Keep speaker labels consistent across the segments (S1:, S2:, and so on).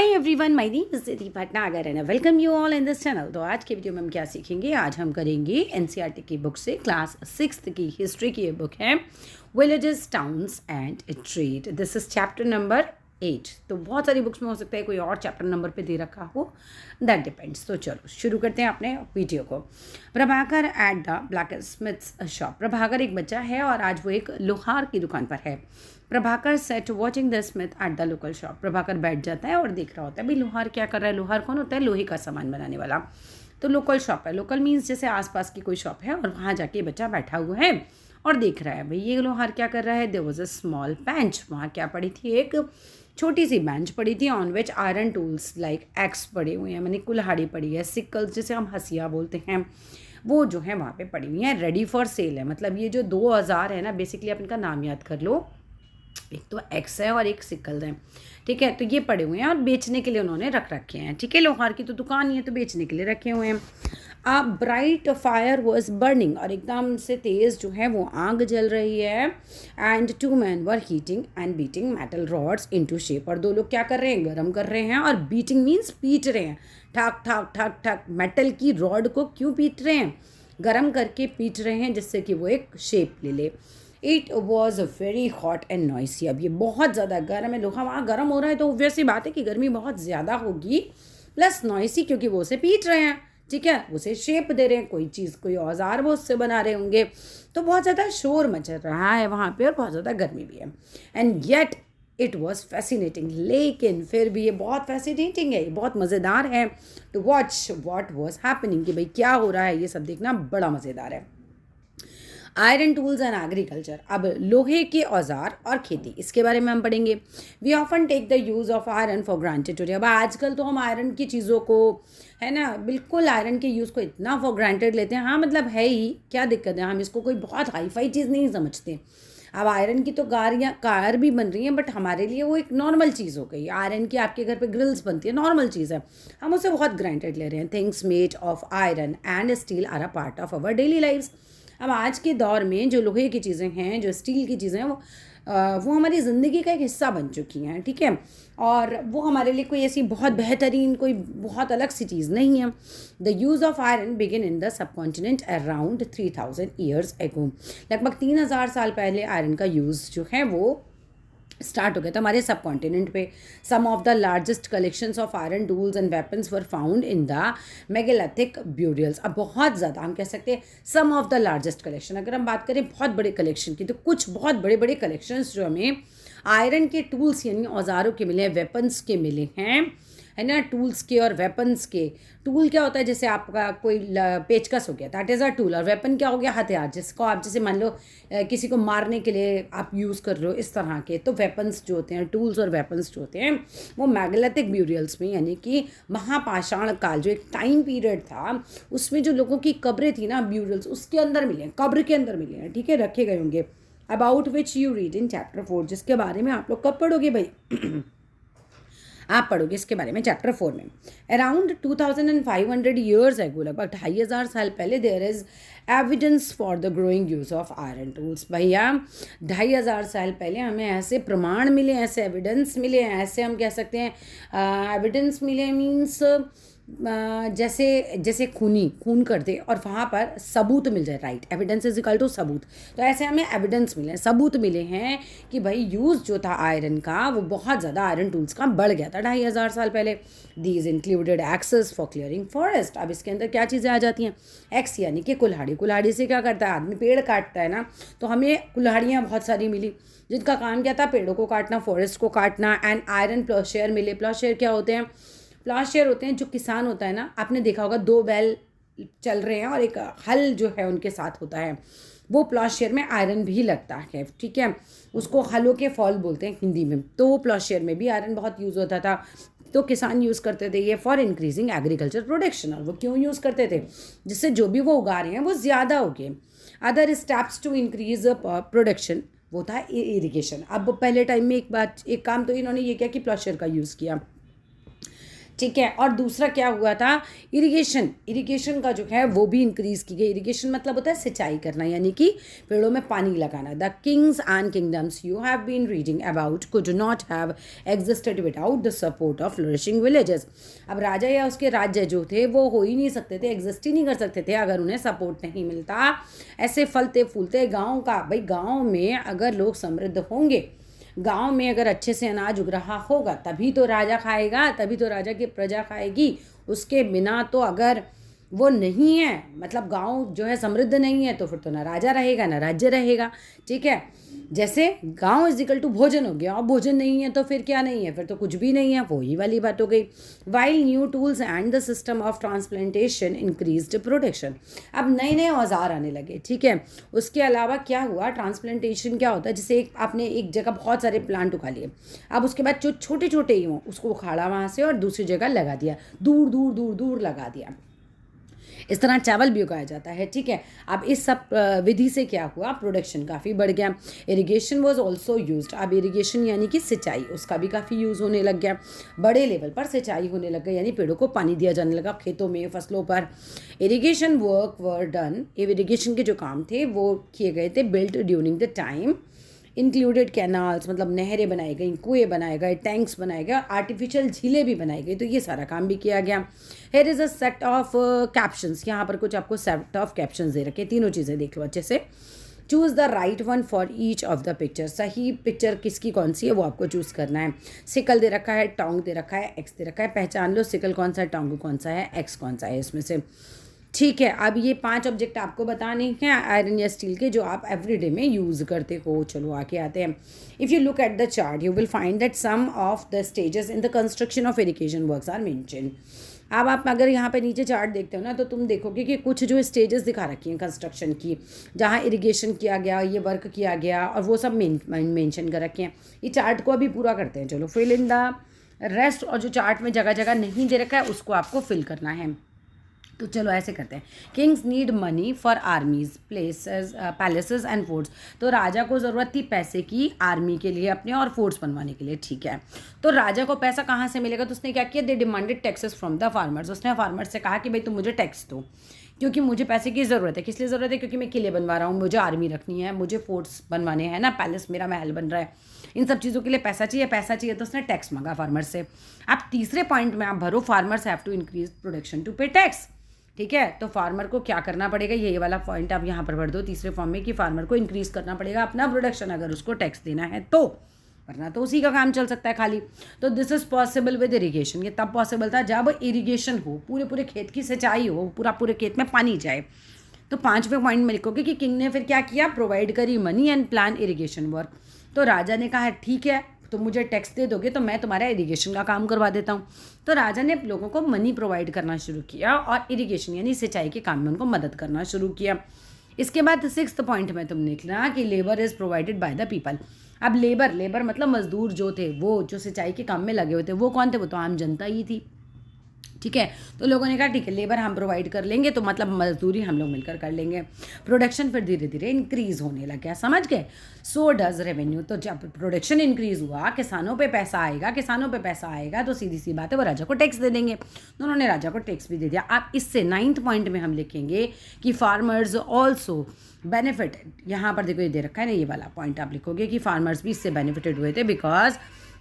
S1: Hi everyone, my name is Didi Bhatnagar and welcome you all in this channel. तो आज के video में हम क्या सीखेंगे, आज हम करेंगे एनसीईआरटी की बुक से क्लास 6 की हिस्ट्री की ये बुक है villages towns and trade. This is chapter number 8। तो बहुत सारी बुक्स में हो सकता है कोई और चैप्टर नंबर पे दे रखा हो, दैट डिपेंड्स। तो चलो शुरू करते हैं अपने वीडियो को। Prabhakar at the black Smiths shop. Prabhakar एक बच्चा है और आज वो एक लोहार की दुकान पर है। Prabhakar set watching the Smith at the local shop. Prabhakar बैठ जाता है और देख रहा होता है भाई लोहार क्या कर रहा है। लोहार कौन होता है? लोहे का सामान बनाने वाला। तो लोकल शॉप है, लोकल मीन्स जैसे आसपास की कोई शॉप है और वहाँ जाके बच्चा बैठा हुआ है और देख रहा है भाई ये लोहार क्या कर रहा है। There was a small bench, वहाँ क्या पड़ी थी, एक छोटी सी बेंच पड़ी थी on which iron tools like x पड़े हुए हैं, मैंने कुल्हाड़ी पड़ी है, सिकल्स जिसे हम हसिया बोलते हैं वो जो है वहाँ पे पड़ी हुई है, रेडी फॉर सेल है। मतलब ये जो 2 औजार है ना, बेसिकली आप इनका नाम याद कर लो, एक तो एक्स है और एक सिकल है, ठीक है। तो ये पड़े हुए हैं और बेचने के लिए उन्होंने रख रखे हैं, ठीक है। लोहार की तो दुकान ही है तो बेचने के लिए रखे हुए हैं। A bright fire was burning, और एकदम से तेज़ जो है वो आग जल रही है। And 2 men were heating and beating metal rods into shape, और 2 लोग क्या कर रहे हैं, गर्म कर रहे हैं। और बीटिंग मीन्स पीट रहे हैं, ठक ठक ठक ठक। मेटल की रॉड को क्यों पीट रहे हैं? गर्म करके पीट रहे हैं जिससे कि वो एक शेप ले ले। It was very hot and noisy, अब ये बहुत ज़्यादा गर्म है, लोहा वहाँ गर्म हो रहा है तो ऑब्वियस सी बात है कि गर्मी बहुत ज़्यादा होगी। प्लस नॉइसी क्योंकि वो उसे पीट रहे हैं, ठीक है, उसे शेप दे रहे हैं, कोई चीज़ कोई औजार वो उससे बना रहे होंगे। तो बहुत ज़्यादा शोर मच रहा है वहाँ पे और बहुत ज़्यादा गर्मी भी है। And yet it was fascinating, लेकिन फिर भी ये बहुत फैसिनेटिंग है, ये बहुत मज़ेदार है to watch what was happening, कि भाई क्या हो रहा है ये सब देखना बड़ा मज़ेदार है। आयरन टूल्स एंड एग्रीकल्चर, अब लोहे के औजार और खेती, इसके बारे में हम पढ़ेंगे। We often take the use of iron for granted today. अब आजकल तो हम आयरन की चीज़ों को, है ना, बिल्कुल आयरन के यूज़ को इतना फॉर ग्रांटेड लेते हैं। हाँ मतलब है ही, क्या दिक्कत है, हम इसको कोई बहुत हाई फाई चीज़ नहीं समझते। अब आयरन की तो कार भी बन रही हैं, बट हमारे लिए वो एक नॉर्मल चीज़ हो गई। आयरन की आपके घर पे ग्रिल्स बनती है, नॉर्मल चीज़ है, हम उसे बहुत ग्रांटेड ले रहे हैं। Things made of iron and steel are a part of our daily lifes. अब आज के दौर में जो लोहे की चीज़ें हैं, जो स्टील की चीज़ें हैं, वो हमारी ज़िंदगी का एक हिस्सा बन चुकी हैं, ठीक है। और वो हमारे लिए कोई ऐसी बहुत बेहतरीन, कोई बहुत अलग सी चीज़ नहीं है। The use of iron begin in the subcontinent around 3000 years ago. लगभग 3000 साल पहले आयरन का यूज़ जो है वो स्टार्ट हो गया था हमारे सब subcontinent. Some of the largest collections of iron tools and weapons were found in the megalithic burials. अब बहुत ज़्यादा हम कह सकते हैं some of the largest collection, अगर हम बात करें बहुत बड़े कलेक्शन की, तो कुछ बहुत बड़े बड़े कलेक्शंस जो हमें आयरन के टूल्स यानी औजारों के मिले हैं, वेपन्स के मिले हैं, है ना, टूल्स के और वेपन्स के। टूल क्या होता है, जैसे आपका कोई पेचकस हो गया, दैट इज़ अ टूल। और वेपन क्या हो गया, हथियार, जिसको आप जैसे मान लो किसी को मारने के लिए आप यूज़ कर रहे हो, इस तरह के। तो वेपन्स जो होते हैं, टूल्स और वेपन्स जो होते हैं, वो मैग्नेटिक ब्यूरियल्स में, यानी कि महापाषाण काल जो एक टाइम पीरियड था, उसमें जो लोगों की कब्रें थी ना, ब्यूरियल्स, उसके अंदर मिले हैं, कब्र के अंदर मिले हैं, ठीक है, रखे गए होंगे। About which you read in chapter 4, जिसके बारे में आप लोग कब पढ़ोगे भाई आप पढ़ोगे इसके बारे में चैप्टर 4 में। अराउंड 2500 ईयर्स एगो, लगभग 2500 साल पहले, there is evidence for the growing use of iron tools. भैया 2500 साल पहले हमें ऐसे प्रमाण मिले, ऐसे एविडेंस मिले, ऐसे हम कह सकते हैं एविडेंस मिले मीन्स जैसे जैसे खून कर दे और वहाँ पर सबूत मिल जाए, right, evidence is equal to सबूत। तो ऐसे हमें एविडेंस मिले, सबूत मिले हैं कि भाई यूज़ जो था आयरन का वो बहुत ज़्यादा आयरन टूल्स का बढ़ गया था 2500 साल पहले। These included axes for clearing forest. अब इसके अंदर क्या चीज़ें आ जाती हैं, एक्स यानी कि कुल्हाड़ी। कुल्हाड़ी से क्या करता है आदमी, पेड़ काटता है ना, तो हमें कुल्हाड़ियाँ बहुत सारी मिली जिनका काम क्या था, पेड़ों को काटना, फॉरेस्ट को काटना। एंड आयरन प्लॉशेयर मिले। प्लॉशेयर क्या होते हैं, प्लॉशेयर होते हैं जो किसान होता है ना, आपने देखा होगा 2 बैल चल रहे हैं और एक हल जो है उनके साथ होता है, वो प्लॉशेयर में आयरन भी लगता है, ठीक है, उसको हलों के फॉल बोलते हैं हिंदी में। तो वो प्लॉशेयर में भी आयरन बहुत यूज़ होता था, तो किसान यूज़ करते थे ये फॉर इंक्रीजिंग एग्रीकल्चर प्रोडक्शन। और वो क्यों यूज़ करते थे, जिससे जो भी वो उगा रहे हैं वो ज़्यादा हो गए। Other steps to increase production, वो था इरिगेशन। अब पहले टाइम में एक काम तो इन्होंने ये किया कि प्लॉशेयर का यूज़ किया। ठीक है। और दूसरा क्या हुआ था, इरिगेशन का जो है वो भी इंक्रीज की गई। इरिगेशन मतलब होता है सिंचाई करना, यानी कि पेड़ों में पानी लगाना। The kings and kingdoms you have been reading about could not have existed without the support of flourishing villages. अब राजा या उसके राज्य जो थे वो हो ही नहीं सकते थे, एग्जिस्ट ही नहीं कर सकते थे अगर उन्हें सपोर्ट नहीं मिलता। ऐसे फलते फूलते गाँव का, भाई गाँव में अगर लोग समृद्ध होंगे, गांव में अगर अच्छे से अनाज उग रहा होगा, तभी तो राजा खाएगा, तभी तो राजा की प्रजा खाएगी। उसके बिना तो अगर वो नहीं है, मतलब गांव जो है समृद्ध नहीं है, तो फिर तो ना राजा रहेगा ना राज्य रहेगा। ठीक है, जैसे गांव इज इक्वल टू भोजन हो गया, और भोजन नहीं है तो फिर क्या नहीं है, फिर तो कुछ भी नहीं है, वही वाली बात हो गई। While new tools and the system of transplantation increased production. अब नए नए औजार आने लगे। ठीक है, उसके अलावा क्या हुआ, ट्रांसप्लांटेशन क्या होता है, जैसे एक आपने एक जगह बहुत सारे प्लांट उगा लिए, अब उसके बाद जो छोटे छोटे ही हों उसको उखाड़ा वहाँ से और दूसरी जगह लगा दिया, दूर दूर दूर दूर लगा दिया। इस तरह चावल भी उगाया जाता है। ठीक है, अब इस सब विधि से क्या हुआ, प्रोडक्शन काफ़ी बढ़ गया। Irrigation was also used. अब इरिगेशन यानी कि सिंचाई, उसका भी काफ़ी यूज़ होने लग गया। बड़े लेवल पर सिंचाई होने लग गई, यानी पेड़ों को पानी दिया जाने लगा खेतों में, फसलों पर। Irrigation work were done, irrigation के जो काम थे वो किए गए थे built during the time. Included canals, मतलब नहरें बनाई गई, कुएँ बनाए गए, टैंक्स बनाए गए, आर्टिफिशियल झीलें भी बनाई गई। तो ये सारा काम भी किया गया। Here is a set of captions, यहाँ पर कुछ आपको सेट ऑफ कैप्शंस दे रखे, तीनों चीज़ें देख लो अच्छे से। Choose the right one for each of the picture, सही पिक्चर किसकी कौन सी है वो आपको चूज़ करना है। सिकल दे रखा है, टोंग दे रखा है, एक्स दे रखा है, पहचान लो सिकल कौन सा है, टोंग कौन सा है, एक्स कौन सा है इसमें से। ठीक है, अब ये 5 ऑब्जेक्ट आपको बताने हैं आयरन या स्टील के, जो आप एवरीडे में यूज़ करते हो। चलो आके आते हैं। If you look at the chart you will find that some of the stages in the construction of irrigation works are mention. अब आप अगर यहाँ पे नीचे चार्ट देखते हो ना, तो तुम देखोगे कि कुछ जो स्टेजेस दिखा रखी हैं कंस्ट्रक्शन की, जहाँ इरिगेशन किया गया, ये वर्क किया गया, और वो सब मेंशन कर रखे हैं। ये चार्ट को अभी पूरा करते हैं। चलो, फिल इन द रेस्ट, और जो चार्ट में जगह जगह नहीं दे रखा है उसको आपको फिल करना है। तो चलो ऐसे करते हैं। Kings need money for आर्मीज, places, palaces and forts. तो राजा को ज़रूरत थी पैसे की आर्मी के लिए अपने, और फोर्ट्स बनवाने के लिए। ठीक है, तो राजा को पैसा कहाँ से मिलेगा, तो उसने क्या किया, they demanded taxes from the farmers. उसने फार्मर्स से कहा कि भाई तुम मुझे टैक्स दो, क्योंकि मुझे पैसे की ज़रूरत है। किस लिए ज़रूरत है, क्योंकि मैं किले बनवा रहा हूँ, मुझे आर्मी रखनी है, मुझे फोर्ट्स बनवाने हैं ना, पैलेस मेरा महल बन रहा है, इन सब चीज़ों के लिए पैसा चाहिए। पैसा चाहिए तो उसने टैक्स मांगा फार्मर से। अब तीसरे पॉइंट में आप भरो, farmers have to increase production to pay tax. ठीक है, तो फार्मर को क्या करना पड़ेगा, ये वाला पॉइंट आप यहाँ पर भर दो तीसरे फॉर्म में, कि फार्मर को इंक्रीज करना पड़ेगा अपना प्रोडक्शन अगर उसको टैक्स देना है तो, वरना तो उसी का काम चल सकता है खाली। तो this is possible with irrigation. ये तब पॉसिबल था जब इरिगेशन हो, पूरे पूरे खेत की सिंचाई हो, पूरे खेत में पानी जाए। तो 5वें पॉइंट में लिखोगे कि किंग ने फिर क्या किया, प्रोवाइड करी money and plan irrigation work. तो राजा ने कहा ठीक है, तो मुझे टैक्स दे दोगे तो मैं तुम्हारा इरिगेशन का काम करवा देता हूँ। तो राजा ने लोगों को मनी प्रोवाइड करना शुरू किया, और इरिगेशन यानी सिंचाई के काम में उनको मदद करना शुरू किया। इसके बाद 6th पॉइंट में तुमने लिखना कि labour is provided by the people. अब लेबर मतलब मजदूर जो थे, वो जो सिंचाई के काम में लगे हुए थे, वो कौन थे, वो तो आम जनता ही थी। ठीक है, तो लोगों ने कहा ठीक है, लेबर हम प्रोवाइड कर लेंगे, तो मतलब मजदूरी हम लोग मिलकर कर लेंगे। प्रोडक्शन फिर धीरे धीरे इंक्रीज होने लग गया, समझ गए। So does revenue. तो जब प्रोडक्शन इंक्रीज हुआ, किसानों पे पैसा आएगा, तो सीधी सी बात है वो राजा को टैक्स दे देंगे। तो उन्होंने राजा को टैक्स भी दे दिया। अब इससे 9th पॉइंट में हम लिखेंगे कि फार्मर्स ऑल्सो बेनिफिट। यहाँ पर देखो ये दे रखा है ना, ये वाला पॉइंट आप लिखोगे कि फार्मर्स भी इससे बेनिफिटेड हुए थे, बिकॉज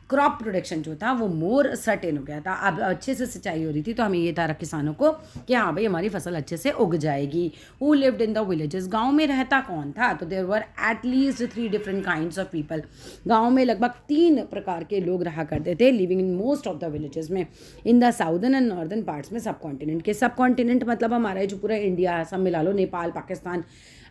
S1: क्रॉप प्रोडक्शन जो था वो मोर सर्टेन हो गया था। अब अच्छे से सिंचाई हो रही थी, तो हमें ये था किसानों को कि हाँ भाई हमारी फसल अच्छे से उग जाएगी। Who lived in the villages, गाँव में रहता कौन था, तो there were at least 3 different kinds of people. गाँव में लगभग 3 प्रकार के लोग रहा करते थे, living in most of the villages में, in the southern and northern parts में सब कॉन्टिनेंट के। सब कॉन्टिनेंट मतलब हमारा जो पूरा इंडिया सब मिला लो, नेपाल, पाकिस्तान,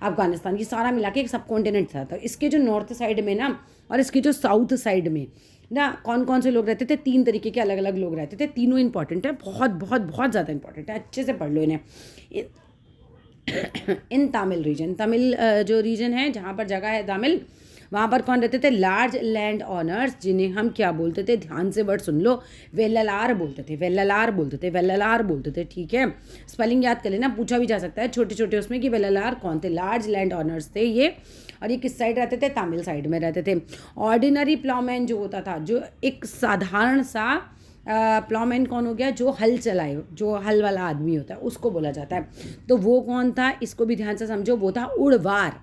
S1: अफगानिस्तान, ये सारा मिला के एक सब कॉन्टिनेंट था। तो इसके जो नॉर्थ साइड में ना, और इसके जो साउथ साइड में ना, कौन कौन से लोग रहते थे, 3 तरीके के अलग अलग लोग रहते थे। तीनों इंपॉर्टेंट है, बहुत बहुत बहुत ज़्यादा इंपॉर्टेंट है, अच्छे से पढ़ लो इन्हें। इन तमिल रीजन, तमिल जो रीजन है जहाँ पर जगह है तमिल, वहाँ पर कौन रहते थे, लार्ज लैंड ऑनर्स, जिन्हें हम क्या बोलते थे, ध्यान से वर्ड सुन लो, वेल्लालार बोलते थे। ठीक है, स्पेलिंग याद कर लेना, पूछा भी जा सकता है छोटे छोटे उसमें कि वेल्लालार कौन थे। लार्ज लैंड ऑनर्स थे ये, और ये किस साइड रहते थे, तमिल साइड में रहते थे। ऑर्डिनरी प्लॉमैन जो होता था, जो एक साधारण सा प्लॉमैन कौन हो गया? जो हल चलाए, जो हल वाला आदमी होता है उसको बोला जाता है। तो वो कौन था, इसको भी ध्यान से समझो, वो था उड़वार।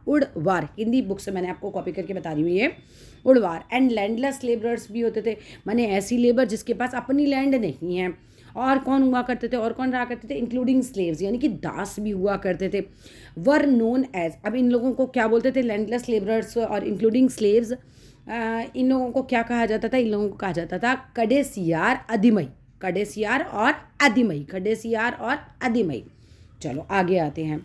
S1: उड़वार हिंदी बुक से मैंने आपको कॉपी करके बता रही हूँ ये, उड़वार। एंड लैंडलेस लेबरर्स भी होते थे, माने ऐसी लेबर जिसके पास अपनी लैंड नहीं है। और कौन हुआ करते थे, और कौन रहा करते थे? इंक्लूडिंग स्लेव्स, यानी कि दास भी हुआ करते थे। वर नोन एज, अब इन लोगों को क्या बोलते थे? लैंडलेस लेबरर्स और इंक्लूडिंग स्लेव्स, इन लोगों को क्या कहा जाता था? इन लोगों को कहा जाता था कडेसियार अदिमई। कडेसियार और अदिमई, कडेसियार और अदिमई। चलो आगे आते हैं।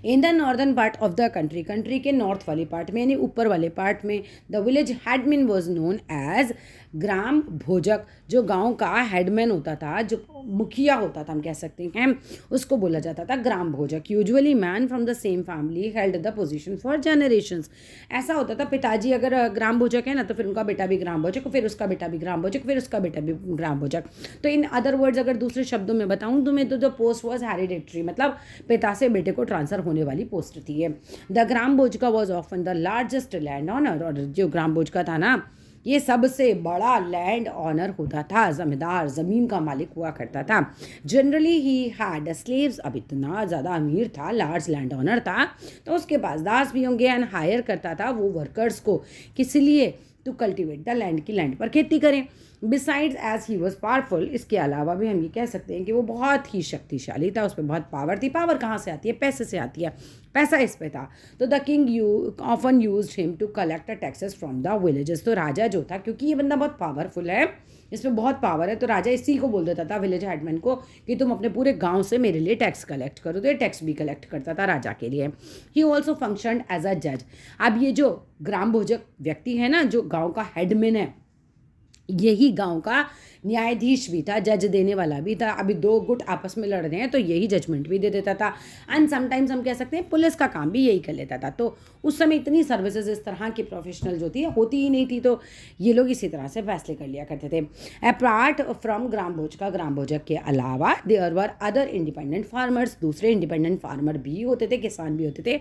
S1: In the northern part of the country, country के नॉर्थ वाले पार्ट में यानी ऊपर वाले पार्ट में, the village headman was known as gram bhojak. जो गांव का हेडमैन होता था, जो मुखिया होता था हम कह सकते हैं, उसको बोला जाता था ग्राम भोजक। Usually man from the same family held the position for generations. ऐसा होता था, पिताजी अगर ग्राम भोजक है ना, तो फिर उनका बेटा भी ग्राम भोजक, फिर उसका बेटा भी ग्राम भोजक, फिर उसका बेटा भी ग्राम भोजक। तो इन अदर वर्ड्स अगर दूसरे शब्दों में बताऊं तुम्हें, तो द पोस्ट वॉज हेरिडेटरी, मतलब पिता से बेटे को ट्रांसफर होने वाली पोस्ट थी ये। The gram bhojaka was often the largest land owner, और जो ग्राम भोजका था ना, ये सबसे बड़ा लैंड ऑनर होता था, जमींदार, ज़मीन का मालिक हुआ करता था। जनरली ही हैड स्लेव्स, अब इतना ज़्यादा अमीर था, लार्ज लैंड ऑनर था, तो उसके पास दास भी होंगे। एंड हायर करता था वो वर्कर्स को, किस लिए? टू कल्टिवेट द लैंड, की लैंड पर खेती करें। Besides as he was powerful, इसके अलावा भी हम ये कह सकते हैं कि वो बहुत ही शक्तिशाली था, उस पर बहुत पावर थी। पावर कहाँ से आती है? पैसे से आती है, पैसा इस पे था। तो the king often used him to collect taxes from the villages. तो राजा जो था, क्योंकि ये बंदा बहुत पावरफुल है, इसमें बहुत पावर है, तो राजा इसी को बोल देता था विलेज हेडमैन को कि तुम अपने पूरे गांव से मेरे लिए टैक्स कलेक्ट करो। तो ये टैक्स भी कलेक्ट करता था राजा के लिए। He also functioned as a जज। अब ये जो ग्राम भोजक व्यक्ति है ना, जो गाँव का हेडमैन है, यही गांव का न्यायाधीश भी था, जज देने वाला भी था। अभी दो गुट आपस में लड़ रहे हैं तो यही जजमेंट भी दे देता था। एंड समटाइम्स हम कह सकते हैं पुलिस का काम भी यही कर लेता था। तो उस समय इतनी सर्विसेज इस तरह की प्रोफेशनल जो थी होती ही नहीं थी, तो ये लोग इसी तरह से फैसले कर लिया करते थे। अपार्ट फ्रॉम ग्राम भोजक के अलावा there were other independent farmers, दूसरे इंडिपेंडेंट फार्मर भी होते थे, किसान भी होते थे,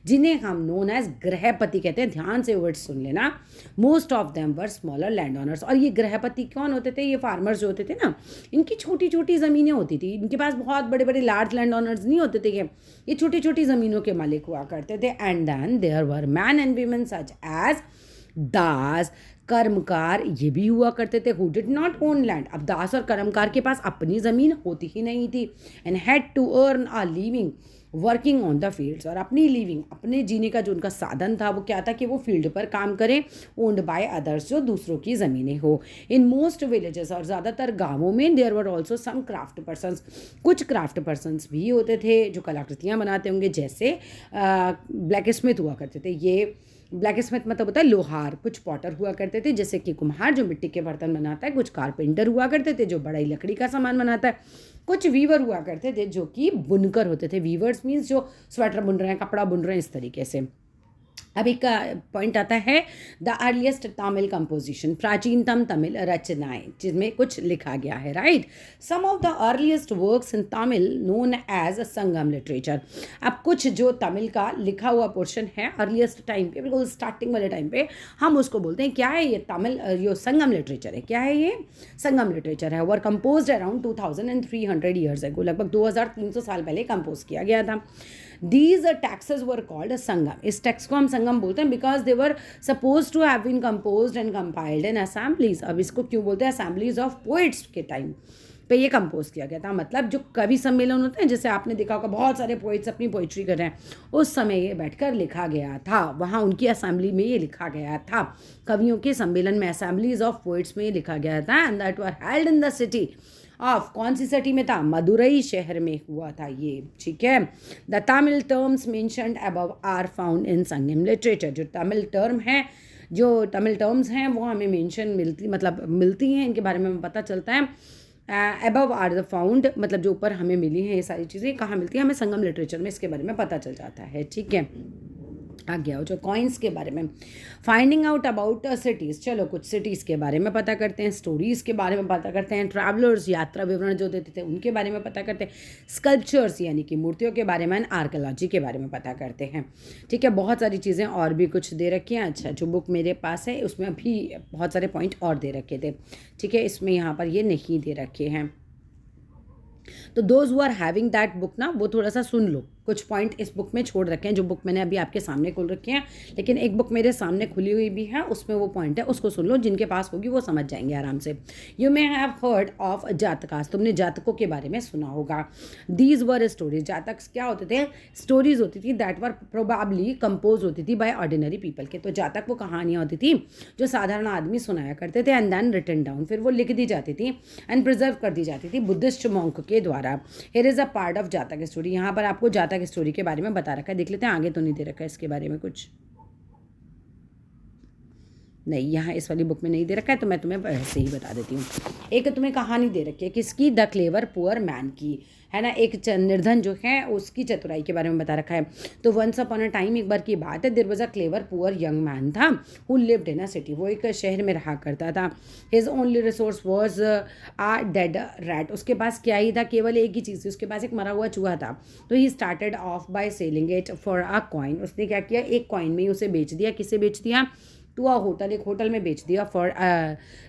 S1: जिन्हें हम नोन एज गृहपति कहते हैं। ध्यान से वर्ड सुन लेना। Most of them were smaller land owners. और ये गृहपति कौन होते थे? ये फार्मर्स जो होते थे ना, इनकी छोटी छोटी ज़मीनें होती थी, इनके पास बहुत बड़े बड़े लार्ज लैंड ऑनर्स नहीं होते थे, ये छोटी छोटी ज़मीनों के मालिक हुआ करते थे। And then there were men and women such as das, karmakar, ये भी हुआ करते थे, who did not own land. अब दास और कर्मकार के पास अपनी ज़मीन होती ही नहीं थी। And had to earn a living working on the fields, और अपनी लिविंग, अपने जीने का जो उनका साधन था वो क्या था कि वो फील्ड पर काम करें, ओन्ड बाय अदर्स, जो दूसरों की ज़मीनें हो। इन मोस्ट विलेजेस, और ज़्यादातर गाँवों में, there were also some craft persons, कुछ क्राफ्ट पर्सनस भी होते थे जो कलाकृतियाँ बनाते होंगे, जैसे ब्लैक स्मिथ हुआ करते थे। ये ब्लैक स्मिथ मतलब होता है लोहार। कुछ पॉटर हुआ करते थे जैसे कि कुम्हार जो मिट्टी के बर्तन बनाता है, कुछ कारपेंटर हुआ करते थे जो बड़ा ही लकड़ी का सामान बनाता है, कुछ वीवर हुआ करते थे जो कि बुनकर होते थे। वीवर्स मीन्स जो स्वेटर बुन रहे हैं, कपड़ा बुन रहे हैं, इस तरीके से। अब एक पॉइंट आता है द अर्लीस्ट तमिल कंपोजिशन, प्राचीनतम तमिल रचनाएं जिसमें कुछ लिखा गया है, right. Some of the earliest works in Tamil known as Sangam literature. अब कुछ जो तमिल का लिखा हुआ पोर्शन है अर्लीस्ट टाइम पे, बिल्कुल स्टार्टिंग वाले टाइम पे, हम उसको बोलते हैं क्या है? ये तमिल जो संगम लिटरेचर है। क्या है ये? संगम लिटरेचर है। वर कंपोज अराउंड 2300 ईयर्स एगो, लगभग 2300 साल पहले कंपोज किया गया था। These taxes were called संगम। इस टेक्स को हम संगम बोलते हैं because they were suppose to have been composed and compiled in assemblies. अब इसको क्यों बोलते हैं? असेंबलीज ऑफ पोइट्स के टाइम पे ये कंपोज किया गया था। मतलब जो कवि सम्मेलन होते हैं, जैसे आपने देखा होगा बहुत सारे पोइट्स अपनी पोइट्री कर रहे हैं, उस समय ये बैठकर लिखा गया था, वहाँ उनकी असेंबली में ये लिखा गया था। कवियों के सम्मेलन में, असेंबलीज ऑफ पोइट्स में ये लिखा गया था। And that were held in the city of, कौन सी सिटी में था? मदुरई शहर में हुआ था ये, ठीक है। The Tamil terms mentioned above are found in Sangam literature. जो तमिल टर्म है, जो तमिल टर्म्स हैं वो हमें मेंशन मिलती हैं, इनके बारे में हमें पता चलता है। अबव आर द फाउंड, मतलब जो ऊपर हमें मिली हैं ये सारी चीज़ें कहाँ मिलती हैं? हमें संगम लिटरेचर में इसके बारे में पता चल जाता है, ठीक है। आगे आओ जो कॉइन्स के बारे में, फाइंडिंग आउट अबाउट सिटीज़, चलो कुछ सिटीज़ के बारे में पता करते हैं, स्टोरीज़ के बारे में पता करते हैं, ट्रैवलर्स यात्रा विवरण जो देते थे उनके बारे में पता करते हैं, स्कल्पचर्स यानी कि मूर्तियों के बारे में, एंड आर्कोलॉजी के बारे में पता करते हैं। ठीक है, बहुत सारी चीज़ें और भी कुछ दे रखी हैं। अच्छा, जो बुक मेरे पास है उसमें अभी बहुत सारे पॉइंट और दे रखे थे। ठीक है, इसमें यहाँ पर ये नहीं दे रखे हैं, तो those who are having that book ना वो थोड़ा सा सुन लो, कुछ पॉइंट इस बुक में छोड़ रखे हैं जो बुक मैंने अभी आपके सामने खोल रखे हैं, लेकिन एक बुक मेरे सामने खुली हुई भी है, उसमें वो पॉइंट है, उसको सुन लो, जिनके पास होगी वो समझ जाएंगे आराम से। You may have heard of Jatakas, तुमने जातकों के बारे में सुना होगा। दीज वर स्टोरीज, जातक क्या होते थे, स्टोरीज होती थी दैट वर प्रोबेबली कंपोज होती थी बाय ऑर्डिनरी पीपल के, तो जातक वो कहानियाँ होती थी जो साधारण आदमी सुनाया करते थे, एंड देन रिटन डाउन, फिर वो लिख दी जाती थी एंड प्रिजर्व कर दी जाती थी बुद्धिस्ट मॉन्क के द्वारा। Here is a part of जातक स्टोरी, यहाँ पर आपको जातक स्टोरी के बारे में बता रखा है, देख लेते हैं, आगे तो नहीं दे रखा है इसके बारे में कुछ, नहीं यहाँ इस वाली बुक में नहीं दे रखा है, तो मैं तुम्हें ऐसे ही बता देती हूँ। एक तुम्हें कहानी दे रखी है किसकी, द क्लेवर पुअर मैन की, है ना, एक निर्धन जो है उसकी चतुराई के बारे में बता रखा है। तो वंस अपॉन अ टाइम, एक बार की बात है, there was a clever poor young man था who lived in a city, वो एक शहर में रहा करता था। His only resource was a dead rat, उसके पास क्या ही था, केवल एक ही चीज़ थी, उसके पास एक मरा हुआ चूहा था। तो he started off by selling it for a coin, उसने क्या किया, एक कॉइन में ही उसे बेच दिया, किसे बेच दिया, टू अ होटल, एक होटल में बेच दिया, फॉर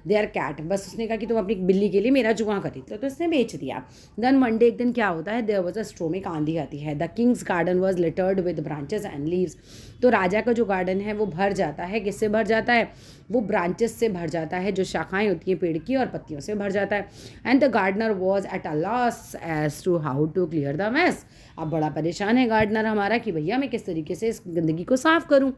S1: देयर कैट, बस उसने कहा कि तुम अपनी बिल्ली के लिए मेरा जुआ खरीद लो, तो उसने बेच दिया। देन वन डे, एक दिन क्या होता है, देयर वाज अ स्टॉर्म, एक आंधी आती है, the Kings garden was littered with branches and leaves, तो राजा का जो गार्डन है वो भर जाता है, किससे भर जाता है, वो ब्रांचेस से भर जाता है, जो शाखाएं होती हैं पेड़ की, और पत्तियों से भर जाता है। And the gardener was at a loss as to how to clear the mess, अब बड़ा परेशान है गार्डनर हमारा कि भैया मैं किस तरीके से इस गंदगी को साफ करूँ।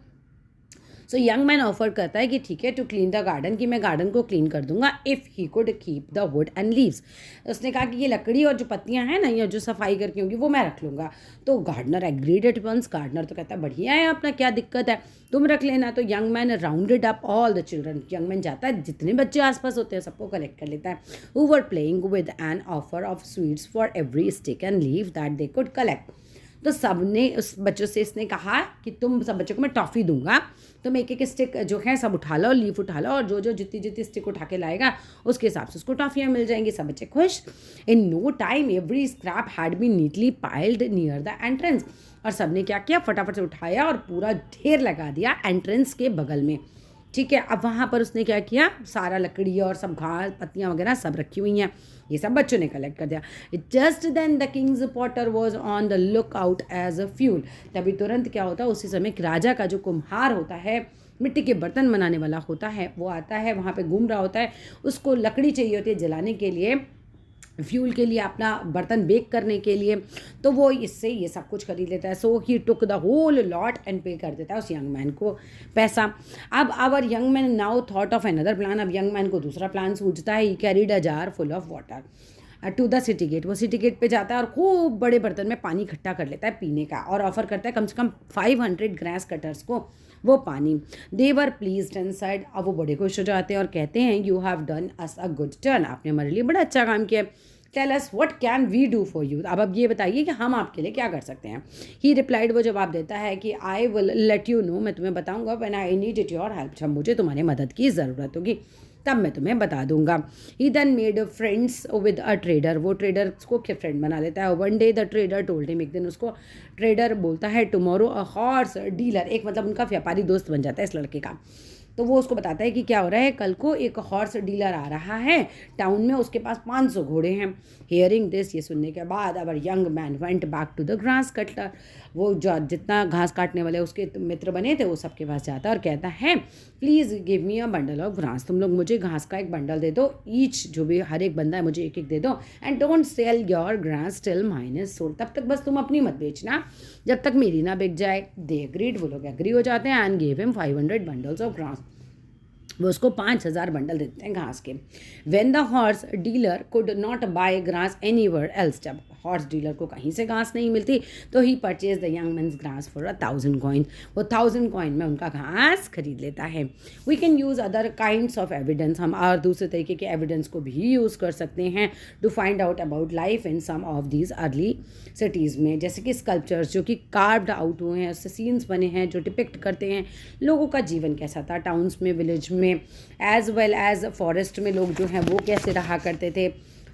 S1: सो यंग मैन ऑफर करता है कि ठीक है टू क्लीन द गार्डन, कि मैं गार्डन को क्लीन कर दूंगा if he could keep the wood and leaves, उसने कहा कि ये लकड़ी और जो पत्तियां हैं ना, या जो सफाई करके होंगी वो मैं रख लूँगा। तो gardener agreed at once, gardener तो कहता है बढ़िया है, अपना क्या दिक्कत है, तुम रख लेना। तो young man rounded up all the children, young man जाता है जितने बच्चे आसपास होते हैं सबको कलेक्ट कर लेता है, who were playing with an offer of sweets for every stick and leave that they could collect. तो सब ने उस बच्चों से इसने कहा कि तुम सब बच्चों को मैं टॉफ़ी दूंगा, तुम एक एक स्टिक जो है सब उठा लो, लीफ उठा लो, और जो जो जितनी जितनी स्टिक उठा के लाएगा उसके हिसाब से उसको टॉफ़ियाँ मिल जाएंगी, सब बच्चे खुश। In no time every scrap had been neatly piled near the entrance, और सब ने क्या किया, फटाफट से उठाया और पूरा ढेर लगा दिया एंट्रेंस के बगल में। ठीक है, अब वहाँ पर उसने क्या किया, सारा लकड़ी और सब घास पत्तियाँ वगैरह सब रखी हुई हैं, ये सब बच्चों ने कलेक्ट कर दिया। Just then the king's potter was on the lookout as a fuel, तभी तुरंत क्या होता है, उसी समय राजा का जो कुम्हार होता है, मिट्टी के बर्तन बनाने वाला होता है, वो आता है, वहाँ पे घूम रहा होता है, उसको लकड़ी चाहिए होती है जलाने के लिए, फ्यूल के लिए, अपना बर्तन बेक करने के लिए, तो वो इससे ये सब कुछ खरीद लेता है। So he took the whole lot and pay कर देता है उस यंग मैन को पैसा। अब our young man now thought of another plan, अब यंग मैन को दूसरा प्लान सूझता है। He carried a jar full of water to the city gate, वो सिटी गेट पे जाता है और खूब बड़े बर्तन में पानी इकट्ठा कर लेता है पीने का, और ऑफर करता है कम से कम 500 ग्रास कटर्स को वो पानी। दे वर प्लीज्ड एंड सेड, अब वो बड़े खुश हो जाते हैं और कहते हैं you have done us a good turn, आपने हमारे लिए बड़ा अच्छा काम किया। Tell us what can we do for you, अब ये बताइए कि हम आपके लिए क्या कर सकते हैं। ही रिप्लाइड, वो जवाब देता है कि I will let you know, मैं तुम्हें बताऊंगा when I need it your help, जब मुझे तुम्हारी मदद की ज़रूरत होगी तब मैं तुम्हें बता दूंगा। He then made friends with a trader, वो ट्रेडर को फ्रेंड बना लेता है। One day the trader told him, एक दिन उसको ट्रेडर बोलता है टुमारो अ हॉर्स डीलर, एक मतलब उनका व्यापारी दोस्त बन जाता है इस लड़के का। तो वो उसको बताता है कि क्या हो रहा है, कल को एक हॉर्स डीलर आ रहा है टाउन में, उसके पास 500 घोड़े हैं। हियरिंग दिस, ये सुनने के बाद our young man went back to the grass cutter, वो जो जितना घास काटने वाले उसके मित्र बने थे वो सबके पास जाता है और कहता है please give me a bundle of grass, तुम लोग मुझे घास का एक बंडल दे दो, ईच जो भी हर एक बंदा है मुझे एक एक दे दो, and don't sell your grass till mine is sold, तब तक बस तुम अपनी मत बेचना जब तक मेरी ना बिक जाए। दे एग्रीड, वो लोग एग्री हो जाते हैं and give him 500 bundles of grass. वो उसको 5,000 बंडल देते हैं घास के। When the horse dealer could not buy grass anywhere else, जब हॉर्स डीलर को कहीं से घास नहीं मिलती तो he purchase the young man's grass for 1,000 coin, वो 1,000 कॉइन में उनका घास खरीद लेता है। We can use other kinds of evidence, हम और दूसरे तरीके के एविडेंस को भी यूज़ कर सकते हैं to find out about life in some of these early cities में, जैसे कि स्कल्पचर्स जो कि कार्व्ड आउट हुए हैं, उससे सीन्स बने हैं जो डिपिक्ट करते हैं लोगों का जीवन कैसा था टाउन्स में, विलेज में, एज वेल एज फॉरेस्ट में लोग जो हैं वो कैसे रहा करते थे।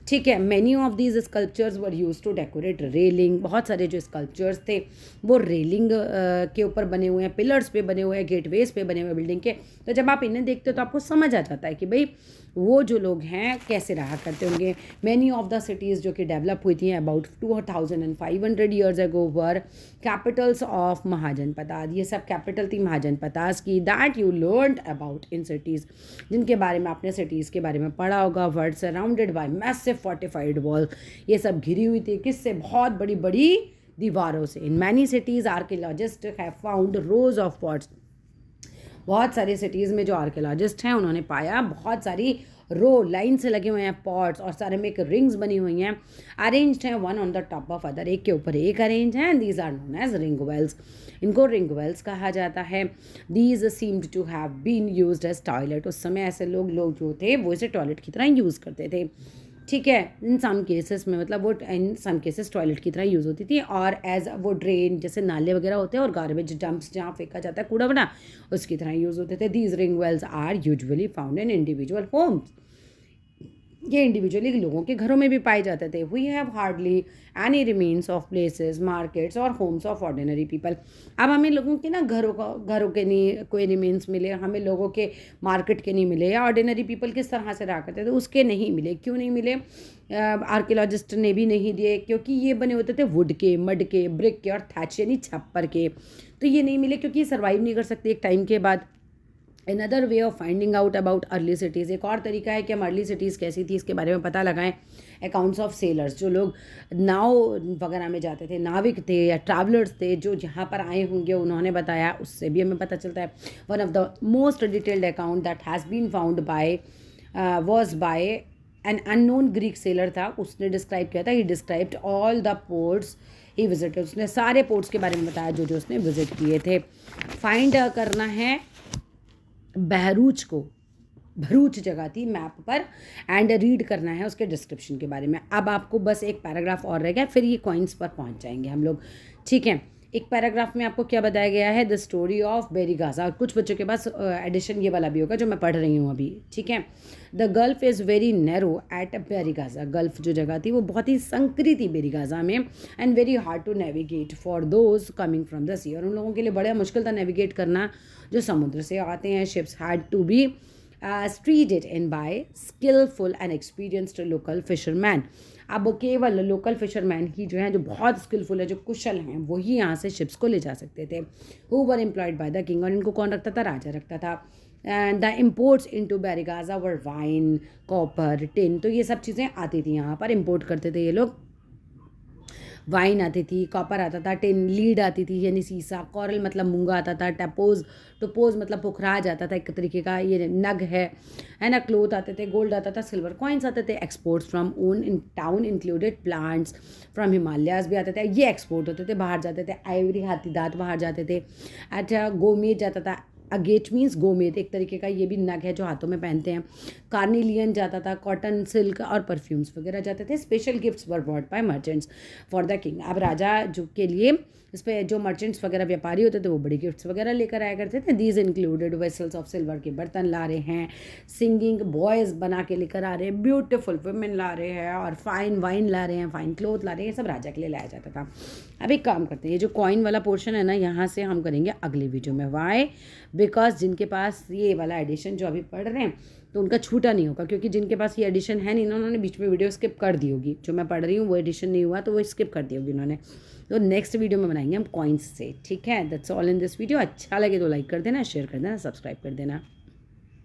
S1: ठीक है, many of these sculptures were used to decorate railing, बहुत सारे जो स्कल्पचर्स थे वो रेलिंग के ऊपर बने हुए हैं, पिलर्स पे बने हुए हैं, गेटवेज पे बने हुए बिल्डिंग के। तो जब आप इन्हें देखते हो तो आपको समझ आ जाता है कि भाई वो जो लोग हैं कैसे रहा करते होंगे। मैनी ऑफ द सिटीज़ जो कि डेवलप हुई थी about 2,500 years ago were Capitals of महाजनपदाद, ये सब कैपिटल थी महाजनपदास की। That you learned about in cities, जिनके बारे में आपने सिटीज़ के बारे में पढ़ा होगा। Word surrounded by massive fortified wall, ये सब घिरी हुई थी किससे, बहुत बड़ी बड़ी दीवारों से। In many cities archaeologist have found rose of pots, बहुत सारी सिटीज़ में जो आर्कियोलॉजिस्ट हैं उन्होंने पाया बहुत सारी रो लाइन से लगे हुए हैं पॉट्स, और सारे में एक रिंग्स बनी हुई हैं, अरेंज्ड हैं one on the top of other, एक के ऊपर एक अरेंज हैं। These are known as ring wells, इनको रिंग वेल्स कहा जाता है। These seemed to have been used as toilet, उस समय ऐसे लोग जो थे वो इसे टॉयलेट की तरह यूज़ करते थे। ठीक है, इन सम केसेस में मतलब वो इन सम केसेस टॉयलेट की तरह यूज़ होती थी, और एज वो ड्रेन जैसे नाले वगैरह होते हैं और गार्बेज डंप्स जहाँ फेंका जाता है कूड़ा बना, उसकी तरह यूज़ होते थे। These ring wells are usually found in individual homes, ये इंडिविजुअली लोगों के घरों में भी पाए जाते थे। We have hardly any remains of places, markets और होम्स ऑफ ऑर्डिनरी पीपल, अब हमें लोगों के ना घरों के नहीं कोई रिमेन्स मिले, हमें लोगों के मार्केट के नहीं मिले, या ऑर्डिनरी पीपल किस तरह से रहा करते थे उसके नहीं मिले। क्यों नहीं मिले? आर्कियोलॉजिस्ट ने भी नहीं दिए, क्योंकि ये बने होते थे वुड के, मड के, ब्रिक के और थैच यानी छप्पर के, तो ये नहीं मिले क्योंकि ये सर्वाइव नहीं कर सकते एक टाइम के बाद। Another way of finding out about early cities, एक और तरीका है कि हम अर्ली सिटीज़ कैसी थी इसके बारे में पता लगाएं। अकाउंट्स ऑफ सेलर्स, जो लोग नाव वगैरह में जाते थे, नाविक थे या ट्रैवलर्स थे जो यहाँ पर आए होंगे, उन्होंने बताया, उससे भी हमें पता चलता है। One of the most detailed account that has been found by was by an unknown Greek sailor था, उसने डिस्क्राइब किया था, he described all the ports he visited, उसने सारे पोर्ट्स के बारे में बताया जो उसने विजिट किए थे। फाइंड करना है बहरूच को, भरूच जगह थी मैप पर, एंड रीड करना है उसके डिस्क्रिप्शन के बारे में। अब आपको बस एक पैराग्राफ और रह गया, फिर ये कॉइन्स पर पहुंच जाएंगे हम लोग। ठीक है, एक पैराग्राफ में आपको क्या बताया गया है, द स्टोरी ऑफ बेरीगाजा, और कुछ बच्चों के पास एडिशन ये वाला भी होगा जो मैं पढ़ रही हूँ अभी। ठीक है, the gulf is very narrow at Barygaza, gulf जो जगह थी वो बहुत ही संकरी थी बेरीगाजा में, and very hard to navigate for those coming from the sea, और उन लोगों के लिए बड़ा मुश्किल था नेविगेट करना जो समुद्र से आते हैं। Ships had to be steered in by skilful and experienced local fisherman, अब केवल लोकल फिशरमैन ही जो हैं, जो बहुत स्किलफुल है, जो कुशल हैं, वही यहाँ से शिप्स को ले जा सकते थे। Who were employed by the king, और इनको कौन रखता था? राजा रखता था। And the imports into Barygaza were wine, copper, tin, तो ये सब चीज़ें आती थी यहाँ पर, इम्पोर्ट करते थे ये लोग। वाइन आती थी, कॉपर आता था, टिन, लीड आती थी यानी सीसा, कॉरल मतलब मूंगा आता था, टोपोज मतलब पुखराज आता था एक तरीके का, ये नग है ना, क्लोथ आते थे, गोल्ड आता था, सिल्वर कॉइन्स आते थे। Exports from own in town included plants from Himalayas भी आते थे, ये एक्सपोर्ट होते थे, बाहर जाते थे। आइवरी, हाथी दांत बाहर जाते थे। अच्छा, गोमेद जाता था, अगेट मीन्स गोमेद, एक तरीके का ये भी नग है जो हाथों में पहनते हैं। कार्निलियन जाता था, कॉटन, सिल्क और परफ्यूम्स वगैरह जाते थे। Special gifts were bought by merchants for the king, अब राजा जो के लिए इस पर जो मर्चेंट्स वगैरह व्यापारी होते थे वो बड़ी गिफ्ट्स वगैरह लेकर आया करते थे। These included vessels of silver के बर्तन ला रहे हैं, सिंगिंग बॉयज़ बना के लेकर आ रहे हैं, ब्यूटीफुल वुमेन ला रहे हैं, और फाइन वाइन ला रहे हैं, फाइन क्लोथ ला रहे हैं, ये सब राजा के लिए लाया जाता था। अब एक काम करते हैं, ये जो कॉइन वाला पोर्शन है ना, यहाँ से हम करेंगे अगली वीडियो में। वाई? बिकॉज जिनके पास ये वाला एडिशन जो अभी पढ़ रहे हैं तो उनका छूटा नहीं होगा, क्योंकि जिनके पास ये एडिशन है नहीं, उन्होंने बीच में वीडियो स्किप कर दी होगी। जो मैं पढ़ रही हूँ वो एडिशन नहीं हुआ तो वो स्किप कर दी होगी उन्होंने। तो नेक्स्ट वीडियो में बनाएंगे हम कॉइन्स से। ठीक है, that's all in this video. अच्छा लगे तो लाइक कर देना, शेयर कर देना, सब्सक्राइब कर देना।